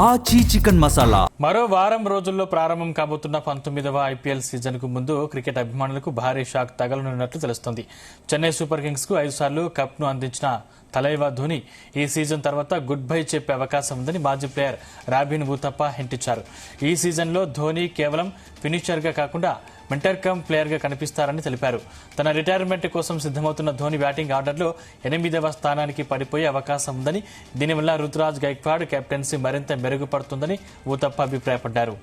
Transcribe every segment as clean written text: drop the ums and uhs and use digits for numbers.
ఆచి చికెన్ మసాలా. మరో వారం రోజుల్లో ప్రారంభం కాబోతున్న 19వ ఐపీఎల్ సీజన్ కు ముందు క్రికెట్ అభిమానులకు భారీ షాక్ తగలనున్నట్లు తెలుస్తోంది. చెన్నై సూపర్ కింగ్స్ కు 5 సార్లు కప్ ను అందించిన తలైవా ధోని ఈ సీజన్ తర్వాత గుడ్ బై చెప్పే అవకాశం ఉందని మాజీ ప్లేయర్ రాబిన్ ఊతప్ప హింటిచ్చారు. ఈ సీజన్లో ధోని కేవలం ఫినిషర్ గా కాకుండా మెంటర్ కమ్ ప్లేయర్ గా కనిపిస్తారని తెలిపారు. తన రిటైర్మెంట్ కోసం సిద్దమవుతున్న ధోని బ్యాటింగ్ ఆర్డర్లో 8వ స్థానానికి పడిపోయే అవకాశం ఉందని, దీనివల్ల రుతురాజ్ గైక్వాడ్ కెప్టెన్సీ మరింత మెరుగుపడుతుందని ఊతప్ప అభిప్రాయపడ్డారు.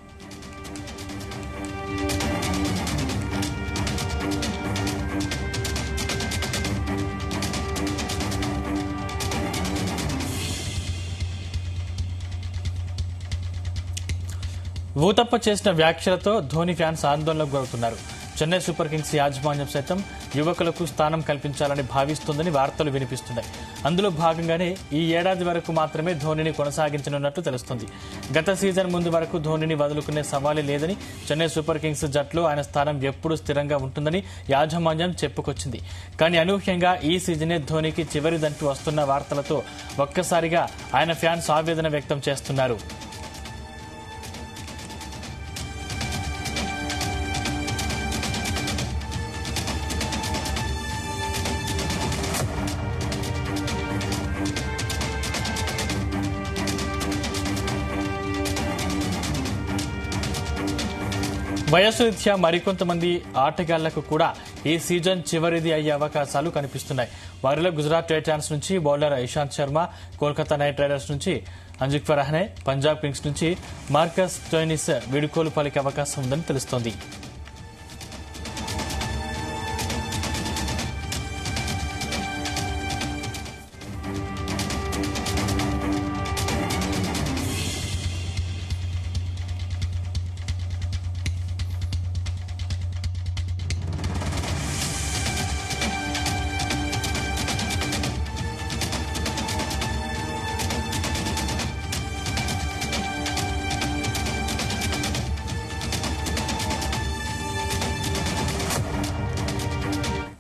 ఊతప్ప చేసిన వ్యాఖ్యలతో ధోని ఫ్యాన్స్ ఆందోళనకు గురవుతున్నారు. చెన్నై సూపర్ కింగ్స్ యాజమాన్యం సైతం యువకులకు స్థానం కల్పించాలని భావిస్తోందని వార్తలు వినిపిస్తున్నాయి. అందులో భాగంగానే ఈ ఏడాది వరకు మాత్రమే ధోనిని కొనసాగించనున్నట్లు తెలుస్తోంది. గత సీజన్ ముందు వరకు ధోనిని వదులుకునే సవాలే లేదని, చెన్నై సూపర్ కింగ్స్ జట్లో ఆయన స్థానం ఎప్పుడూ స్థిరంగా ఉంటుందని యాజమాన్యం చెప్పుకొచ్చింది. కానీ అనూహ్యంగా ఈ సీజనే ధోనికి చివరిదంటూ వస్తున్న వార్తలతో ఒక్కసారిగా ఆయన ఫ్యాన్స్ ఆవేదన వ్యక్తం చేస్తున్నారు. వయస్సు రీత్యా మరికొంతమంది ఆటగాళ్లకు కూడా ఈ సీజన్ చివరిది అయ్యే అవకాశాలు కనిపిస్తున్నాయి. వారిలో గుజరాత్ టైటాన్స్ నుంచి bowler Ishant Sharma, Kolkata night riders నుంచి అజింక్య రహానే, పంజాబ్ కింగ్స్ నుంచి మార్కస్ స్టోయినిస్ వీడుకోలు పలికే అవకాశం ఉందని తెలుస్తోంది.